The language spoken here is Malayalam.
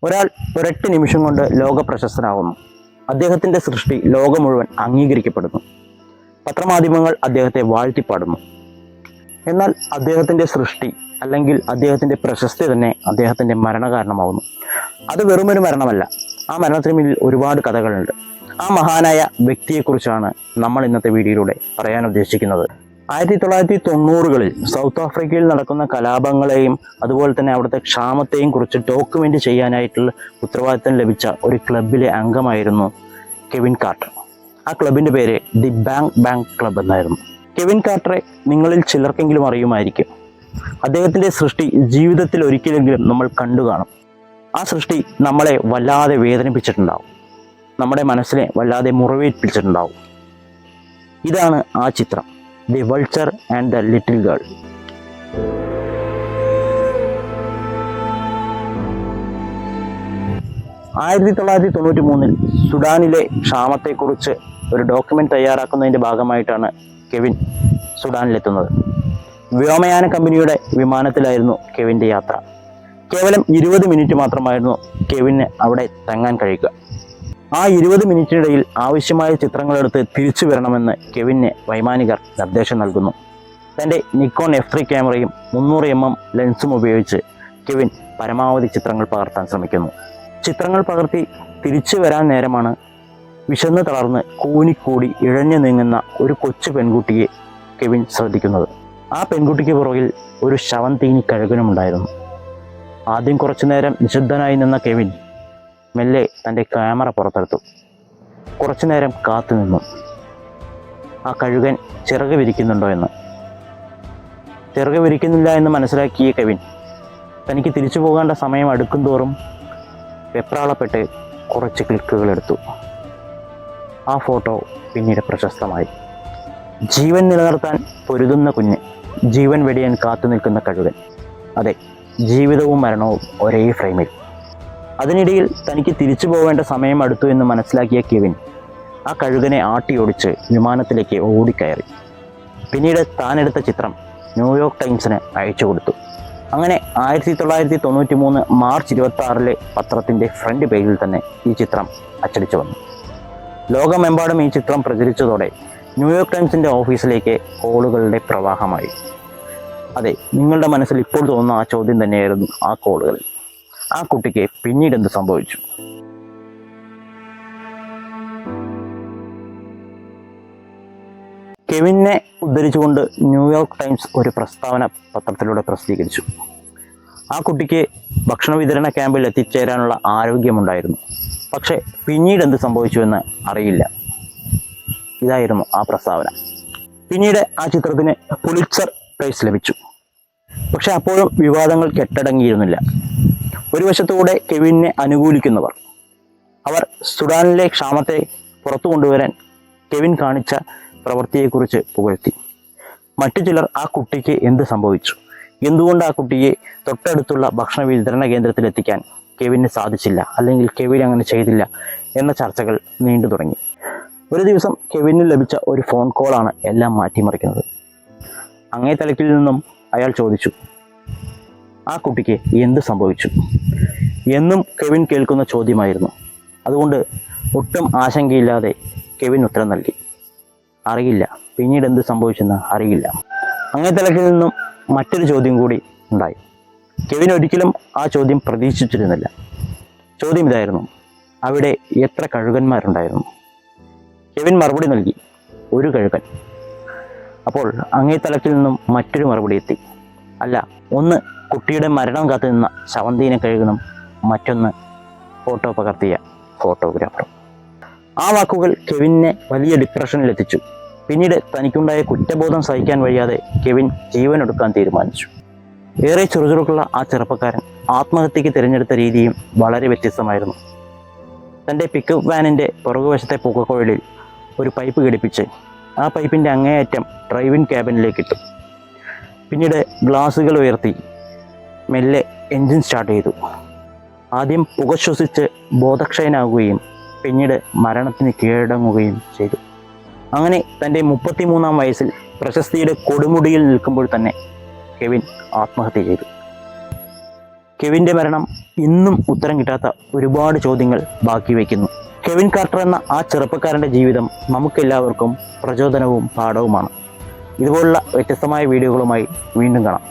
ഒരാൾ ഒരൊറ്റ നിമിഷം കൊണ്ട് ലോക പ്രശസ്തനാകുന്നു. അദ്ദേഹത്തിൻ്റെ സൃഷ്ടി ലോകം മുഴുവൻ അംഗീകരിക്കപ്പെടുന്നു. പത്രമാധ്യമങ്ങൾ അദ്ദേഹത്തെ വാഴ്ത്തിപ്പാടുന്നു. എന്നാൽ അദ്ദേഹത്തിൻ്റെ സൃഷ്ടി അല്ലെങ്കിൽ അദ്ദേഹത്തിൻ്റെ പ്രശസ്തി തന്നെ അദ്ദേഹത്തിൻ്റെ മരണകാരണമാവുന്നു. അത് വെറുമൊരു മരണമല്ല, ആ മരണത്തിന് പിന്നിൽ ഒരുപാട് കഥകളുണ്ട്. ആ മഹാനായ വ്യക്തിയെക്കുറിച്ചാണ് നമ്മൾ ഇന്നത്തെ വീഡിയോയിലൂടെ പറയാൻ ഉദ്ദേശിക്കുന്നത്. 1990-കളിൽ സൗത്ത് ആഫ്രിക്കയിൽ നടക്കുന്ന കലാപങ്ങളെയും അതുപോലെ തന്നെ അവിടുത്തെ ക്ഷാമത്തെയും കുറിച്ച് ഡോക്യുമെൻ്റ് ചെയ്യാനായിട്ടുള്ള ഉത്തരവാദിത്തം ലഭിച്ച ഒരു ക്ലബിലെ അംഗമായിരുന്നു കെവിൻ കാർട്ടർ. ആ ക്ലബിൻ്റെ പേര് ദി ബാങ്ക് ക്ലബ് എന്നായിരുന്നു. കെവിൻ കാർട്ടറെ നിങ്ങളിൽ ചിലർക്കെങ്കിലും അറിയുമായിരിക്കും. അദ്ദേഹത്തിൻ്റെ സൃഷ്ടി ജീവിതത്തിൽ ഒരിക്കലെങ്കിലും നമ്മൾ കണ്ടു കാണും. ആ സൃഷ്ടി നമ്മളെ വല്ലാതെ വേദനിപ്പിച്ചിട്ടുണ്ടാവും, നമ്മുടെ മനസ്സിനെ വല്ലാതെ മുറിവേൽപ്പിച്ചിട്ടുണ്ടാവും. ഇതാണ് ആ ചിത്രം, the vulture and the little girl. (1993) സുഡാനിലെ ക്ഷാമത്തെക്കുറിച്ച് ഒരു ഡോക്യുമെൻ്റ് തയ്യാറാക്കുന്നതിൻ്റെ ഭാഗമായിട്ടാണ് കെവിൻ സുഡാനിലെത്തുന്നത്. വ്യോമയാന കമ്പനിയുടെ വിമാനത്തിലായിരുന്നു കെവിൻ്റെ യാത്ര. കേവലം 20 മിനിറ്റ് മാത്രമായിരുന്നു കെവിന് അവിടെ തങ്ങാൻ കഴിയുക. ആ 20 മിനിറ്റിനിടയിൽ ആവശ്യമായ ചിത്രങ്ങളെടുത്ത് തിരിച്ചു വരണമെന്ന് കെവിന് വൈമാനികർ നിർദ്ദേശം നൽകുന്നു. തൻ്റെ നിക്കോൺ F3 ക്യാമറയും 300mm ലെൻസും ഉപയോഗിച്ച് കെവിൻ പരമാവധി ചിത്രങ്ങൾ പകർത്താൻ ശ്രമിക്കുന്നു. ചിത്രങ്ങൾ പകർത്തി തിരിച്ചു വരാൻ നേരമാണ് വിശന്ന് തളർന്ന് കൂനിക്കൂടി ഇഴഞ്ഞു നീങ്ങുന്ന ഒരു കൊച്ചു പെൺകുട്ടിയെ കെവിൻ ശ്രദ്ധിക്കുന്നത്. ആ പെൺകുട്ടിക്ക് പുറകിൽ ഒരു ശവം തീനി കഴുകനുമുണ്ടായിരുന്നു. ആദ്യം കുറച്ചു നേരം നിശബ്ദനായി നിന്ന കെവിൻ മെല്ലെ തൻ്റെ ക്യാമറ പുറത്തെടുത്തു. കുറച്ചു നേരം കാത്തു നിന്നു, ആ കഴുകൻ ചിറക് വിരിക്കുന്നുണ്ടോ എന്ന്. ചിറക് വിരിക്കുന്നില്ല എന്ന് മനസ്സിലാക്കിയ കെവിൻ തനിക്ക് തിരിച്ചു പോകേണ്ട സമയം അടുക്കും തോറും വെപ്രാളപ്പെട്ട് കുറച്ച് ക്ലിക്കുകൾ എടുത്തു. ആ ഫോട്ടോ പിന്നീട് പ്രശസ്തമായി. ജീവൻ നിലനിർത്താൻ പൊരുതുന്ന കുഞ്ഞ്, ജീവൻ വെടിയാൻ കാത്തു നിൽക്കുന്ന കഴുകൻ. അതെ, ജീവിതവും മരണവും ഒരേ ഫ്രെയിമിൽ. അതിനിടയിൽ തനിക്ക് തിരിച്ചു പോവേണ്ട സമയം അടുത്തു എന്ന് മനസ്സിലാക്കിയ കെവിൻ ആ കഴുകനെ ആട്ടിയോടിച്ച് വിമാനത്തിലേക്ക് ഓടിക്കയറി. പിന്നീട് താനെടുത്ത ചിത്രം ന്യൂയോർക്ക് ടൈംസിന് അയച്ചു കൊടുത്തു. അങ്ങനെ 1993 മാർച്ച് 26 പത്രത്തിൻ്റെ ഫ്രണ്ട് പേജിൽ തന്നെ ഈ ചിത്രം അച്ചടിച്ചു വന്നു. ലോകമെമ്പാടും ഈ ചിത്രം പ്രചരിച്ചതോടെ ന്യൂയോർക്ക് ടൈംസിൻ്റെ ഓഫീസിലേക്ക് കോളുകളുടെ പ്രവാഹമായി. അതെ, നിങ്ങളുടെ മനസ്സിൽ ഇപ്പോൾ തോന്നുന്ന ആ ചോദ്യം തന്നെയായിരുന്നു ആ കോളുകളിൽ. ആ കുട്ടിക്ക് പിന്നീട് എന്ത് സംഭവിച്ചു? കെവിനെ ഉദ്ധരിച്ചുകൊണ്ട് ന്യൂയോർക്ക് ടൈംസ് ഒരു പ്രസ്താവന പത്രത്തിലൂടെ പ്രസിദ്ധീകരിച്ചു. ആ കുട്ടിക്ക് ഭക്ഷണ വിതരണ ക്യാമ്പിൽ എത്തിച്ചേരാനുള്ള ആരോഗ്യമുണ്ടായിരുന്നു, പക്ഷേ പിന്നീട് എന്ത് സംഭവിച്ചുവെന്ന് അറിയില്ല. ഇതായിരുന്നു ആ പ്രസ്താവന. പിന്നീട് ആ ചിത്രത്തിന് പുലിറ്റ്സർ പ്രൈസ് ലഭിച്ചു. പക്ഷെ അപ്പോഴും വിവാദങ്ങൾ കെട്ടടങ്ങിയിരുന്നില്ല. ഒരു വശത്തുകൂടെ കെവിനെ അനുകൂലിക്കുന്നവർ അവർ സുഡാനിലെ ക്ഷാമത്തെ പുറത്തു കൊണ്ടുവരാൻ കെവിൻ കാണിച്ച പ്രവൃത്തിയെക്കുറിച്ച് പുകഴ്ത്തി. മറ്റു ചിലർ ആ കുട്ടിക്ക് എന്ത് സംഭവിച്ചു, എന്തുകൊണ്ട് ആ കുട്ടിയെ തൊട്ടടുത്തുള്ള ഭക്ഷണ വിതരണ കേന്ദ്രത്തിലെത്തിക്കാൻ കെവിന് സാധിച്ചില്ല, അല്ലെങ്കിൽ കെവിൻ അങ്ങനെ ചെയ്തില്ല എന്ന ചർച്ചകൾ നീണ്ടു തുടങ്ങി. ഒരു ദിവസം കെവിന് ലഭിച്ച ഒരു ഫോൺ കോളാണ് എല്ലാം മാറ്റിമറിക്കുന്നത്. അങ്ങേ തലക്കിൽ നിന്നും അയാൾ ചോദിച്ചു, ആ കുട്ടിക്ക് എന്ത് സംഭവിച്ചു? എന്നും കെവിൻ കേൾക്കുന്ന ചോദ്യമായിരുന്നു. അതുകൊണ്ട് ഒട്ടും ആശങ്കയില്ലാതെ കെവിൻ ഉത്തരം നൽകി, അറിയില്ല, പിന്നീട് എന്ത് സംഭവിച്ചെന്ന് അറിയില്ല. അങ്ങേ തലക്കിൽ നിന്നും മറ്റൊരു ചോദ്യം കൂടി ഉണ്ടായി. കെവിൻ ഒരിക്കലും ആ ചോദ്യം പ്രതീക്ഷിച്ചിരുന്നില്ല. ചോദ്യം ഇതായിരുന്നു, അവിടെ എത്ര കഴുകന്മാരുണ്ടായിരുന്നു? കെവിൻ മറുപടി നൽകി, ഒരു കഴുകൻ. അപ്പോൾ അങ്ങേ തലക്കിൽ നിന്നും മറ്റൊരു മറുപടി എത്തി, അല്ല, ഒന്ന് കുട്ടിയുടെ മരണം കാത്തു നിന്ന ശവന്തീനെ കഴുകണം, മറ്റൊന്ന് ഫോട്ടോ പകർത്തിയ ഫോട്ടോഗ്രാഫറും. ആ വാക്കുകൾ കെവിനെ വലിയ ഡിപ്രഷനിലെത്തിച്ചു. പിന്നീട് തനിക്കുണ്ടായ കുറ്റബോധം സഹിക്കാൻ വയ്യാതെ കെവിൻ ജീവനൊടുക്കാൻ തീരുമാനിച്ചു. ഏറെ ചുറുചുറുക്കുള്ള ആ ചെറുപ്പക്കാരൻ ആത്മഹത്യക്ക് തിരഞ്ഞെടുത്ത രീതിയും വളരെ വ്യത്യസ്തമായിരുന്നു. തൻ്റെ പിക്കപ്പ് വാനിൻ്റെ പുറകുവശത്തെ പുകക്കുഴലിൽ ഒരു പൈപ്പ് ഘടിപ്പിച്ച് ആ പൈപ്പിൻ്റെ അങ്ങേയറ്റം ഡ്രൈവിംഗ് ക്യാബിനിലേക്ക് ഇട്ടു. പിന്നീട് ഗ്ലാസുകൾ ഉയർത്തി മെല്ലെ എൻജിൻ സ്റ്റാർട്ട് ചെയ്തു. ആദ്യം പുക ശ്വസിച്ച് ബോധക്ഷയനാകുകയും പിന്നീട് മരണത്തിന് കീഴടങ്ങുകയും ചെയ്തു. അങ്ങനെ തൻ്റെ 33-ാം വയസ്സിൽ പ്രശസ്തിയുടെ കൊടുമുടിയിൽ നിൽക്കുമ്പോൾ തന്നെ കെവിൻ ആത്മഹത്യ ചെയ്തു. കെവിൻ്റെ മരണം ഇന്നും ഉത്തരം കിട്ടാത്ത ഒരുപാട് ചോദ്യങ്ങൾ ബാക്കി വയ്ക്കുന്നു. കെവിൻ കാർട്ടർ എന്ന ആ ചെറുപ്പക്കാരൻ്റെ ജീവിതം നമുക്കെല്ലാവർക്കും പ്രചോദനവും പാഠവുമാണ്. ഇതുപോലുള്ള വ്യത്യസ്തമായ വീഡിയോകളുമായി വീണ്ടും കാണാം.